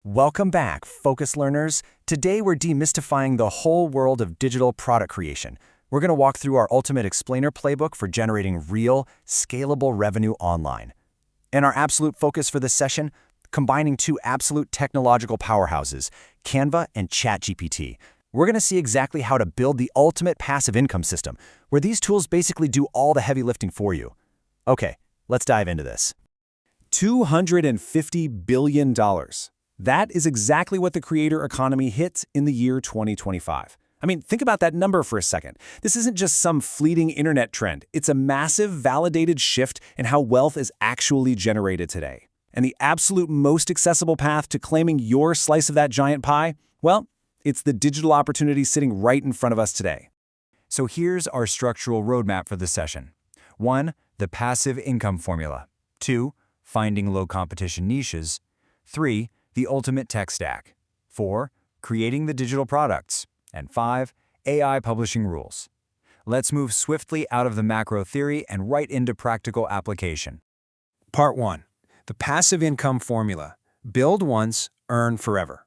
Welcome back, Focus Learners. Today we're demystifying the whole world of digital product creation. We're going to walk through our Ultimate Explainer playbook for generating real, scalable revenue online. And our absolute focus for this session, combining two absolute technological powerhouses, Canva and ChatGPT. We're going to see exactly how to build the ultimate passive income system, where these tools basically do all the heavy lifting for you. Okay, let's dive into this. $250 billion. That is exactly what the creator economy hit in the year 2025. I mean, think about that number for a second. This isn't just some fleeting internet trend. It's a massive, validated shift in how wealth is actually generated today. And the absolute most accessible path to claiming your slice of that giant pie? Well, it's the digital opportunity sitting right in front of us today. So here's our structural roadmap for this session. 1. The passive income formula. 2. Finding low-competition niches. 3. The ultimate tech stack. 4. Creating the digital products. And 5. AI publishing rules. Let's move swiftly out of the macro theory and right into practical application. Part 1. The passive income formula. Build once, earn forever.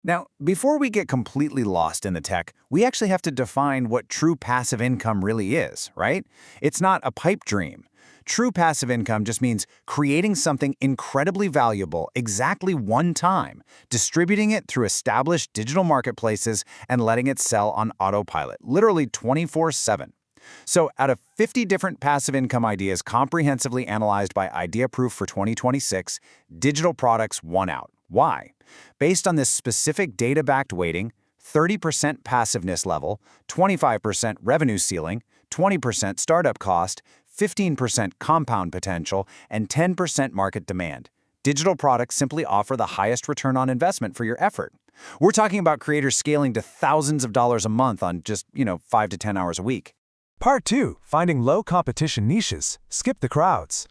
Now, before we get completely lost in the tech, we actually have to define what true passive income really is, right? It's not a pipe dream. True passive income just means creating something incredibly valuable exactly one time, distributing it through established digital marketplaces, and letting it sell on autopilot, literally 24/7. So out of 50 different passive income ideas comprehensively analyzed by IdeaProof for 2026, digital products won out. Why? Based on this specific data-backed weighting, 30% passiveness level, 25% revenue ceiling, 20% startup cost, 15% compound potential, and 10% market demand. Digital products simply offer the highest return on investment for your effort. We're talking about creators scaling to thousands of dollars a month on just, 5 to 10 hours a week. Part 2. Finding low-competition niches. Skip the crowds.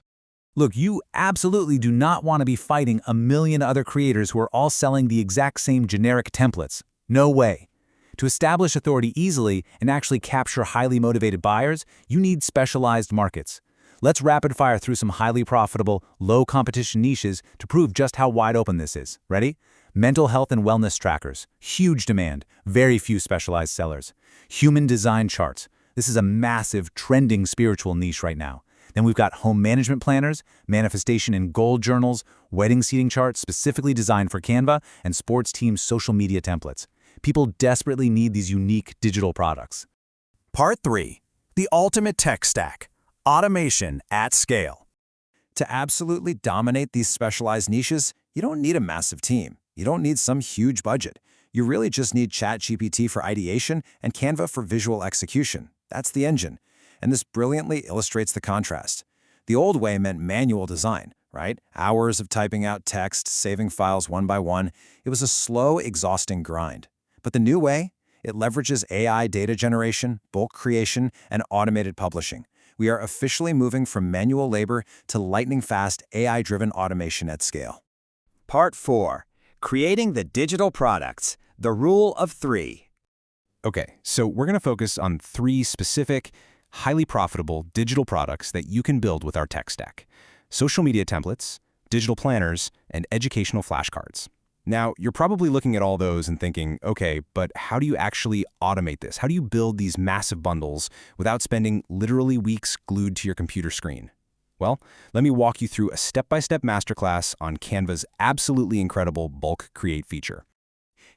Look, you absolutely do not want to be fighting a million other creators who are all selling the exact same generic templates. No way. To establish authority easily and actually capture highly motivated buyers, you need specialized markets. Let's rapid fire through some highly profitable, low-competition niches to prove just how wide open this is. Ready? Mental health and wellness trackers. Huge demand. Very few specialized sellers. Human design charts. This is a massive, trending spiritual niche right now. Then we've got home management planners, manifestation and goal journals, wedding seating charts specifically designed for Canva, and sports teams' social media templates. People desperately need these unique digital products. Part 3. The ultimate tech stack. Automation at scale. To absolutely dominate these specialized niches, you don't need a massive team. You don't need some huge budget. You really just need ChatGPT for ideation and Canva for visual execution. That's the engine. And this brilliantly illustrates the contrast. The old way meant manual design, right? Hours of typing out text, saving files one by one. It was a slow, exhausting grind. But the new way, it leverages AI data generation, bulk creation, and automated publishing. We are officially moving from manual labor to lightning-fast AI-driven automation at scale. Part 4. Creating the digital products. The rule of 3. Okay, so we're going to focus on 3 specific, highly profitable digital products that you can build with our tech stack: social media templates, digital planners, and educational flashcards. Now, you're probably looking at all those and thinking, okay, but how do you actually automate this? How do you build these massive bundles without spending literally weeks glued to your computer screen? Well, let me walk you through a step-by-step masterclass on Canva's absolutely incredible bulk create feature.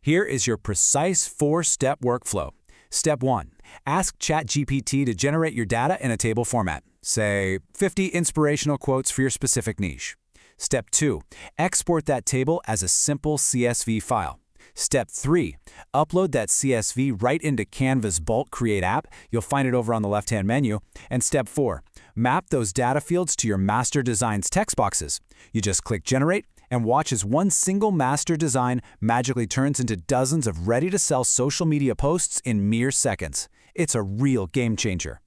Here is your precise 4-step workflow. Step 1. Ask ChatGPT to generate your data in a table format. Say, 50 inspirational quotes for your specific niche. Step 2. Export that table as a simple CSV file. Step 3. Upload that CSV right into Canva's bulk create app. You'll find it over on the left-hand menu. And Step 4. Map those data fields to your master designs text boxes. You just click generate and watch as one single master design magically turns into dozens of ready-to-sell social media posts in mere seconds. It's a real game changer.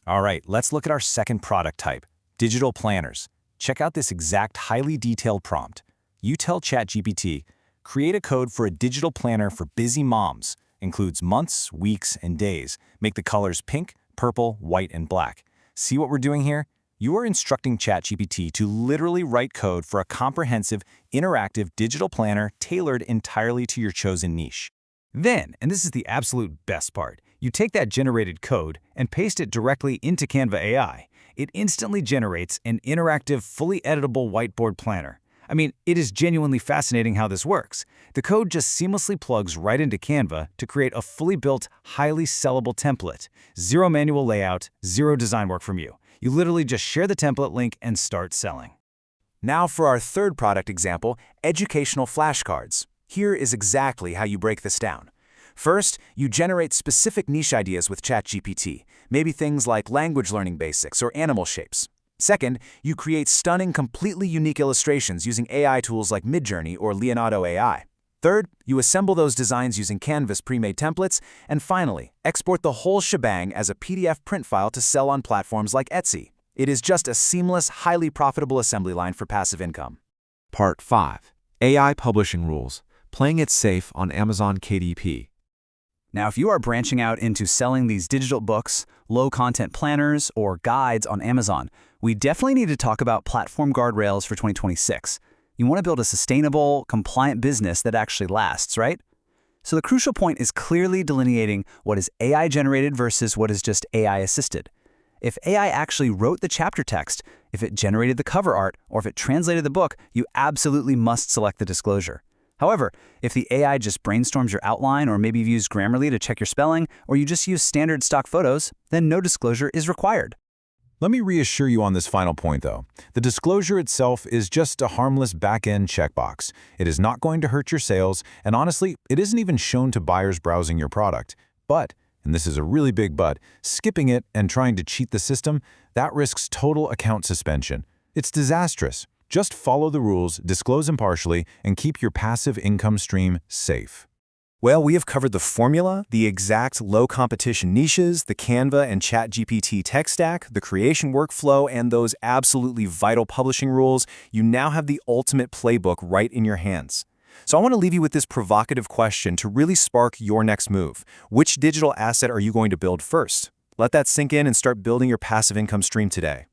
All right, let's look at our second product type, digital planners. Check out this exact highly detailed prompt. You tell ChatGPT, create a code for a digital planner for busy moms. Includes months, weeks, and days. Make the colors pink, purple, white, and black. See what we're doing here? You are instructing ChatGPT to literally write code for a comprehensive, interactive digital planner tailored entirely to your chosen niche. Then, and this is the absolute best part, you take that generated code and paste it directly into Canva AI. It instantly generates an interactive, fully editable whiteboard planner. I mean, it is genuinely fascinating how this works. The code just seamlessly plugs right into Canva to create a fully built, highly sellable template. Zero manual layout, zero design work from you. You literally just share the template link and start selling. Now for our third product example, educational flashcards. Here is exactly how you break this down. First, you generate specific niche ideas with ChatGPT, maybe things like language learning basics or animal shapes. Second, you create stunning, completely unique illustrations using AI tools like Midjourney or Leonardo AI. Third, you assemble those designs using Canva's pre-made templates. And finally, export the whole shebang as a PDF print file to sell on platforms like Etsy. It is just a seamless, highly profitable assembly line for passive income. Part 5. AI Publishing Rules. Playing it safe on Amazon KDP. Now, if you are branching out into selling these digital books, low-content planners, or guides on Amazon, we definitely need to talk about platform guardrails for 2026. You want to build a sustainable, compliant business that actually lasts, right? So the crucial point is clearly delineating what is AI-generated versus what is just AI-assisted. If AI actually wrote the chapter text, if it generated the cover art, or if it translated the book, you absolutely must select the disclosure. However, if the AI just brainstorms your outline, or maybe you've used Grammarly to check your spelling, or you just use standard stock photos, then no disclosure is required. Let me reassure you on this final point, though. The disclosure itself is just a harmless back-end checkbox. It is not going to hurt your sales, and honestly, it isn't even shown to buyers browsing your product. But, and this is a really big but, skipping it and trying to cheat the system, that risks total account suspension. It's disastrous. Just follow the rules, disclose impartially, and keep your passive income stream safe. Well, we have covered the formula, the exact low-competition niches, the Canva and ChatGPT tech stack, the creation workflow, and those absolutely vital publishing rules. You now have the ultimate playbook right in your hands. So I want to leave you with this provocative question to really spark your next move. Which digital asset are you going to build first? Let that sink in and start building your passive income stream today.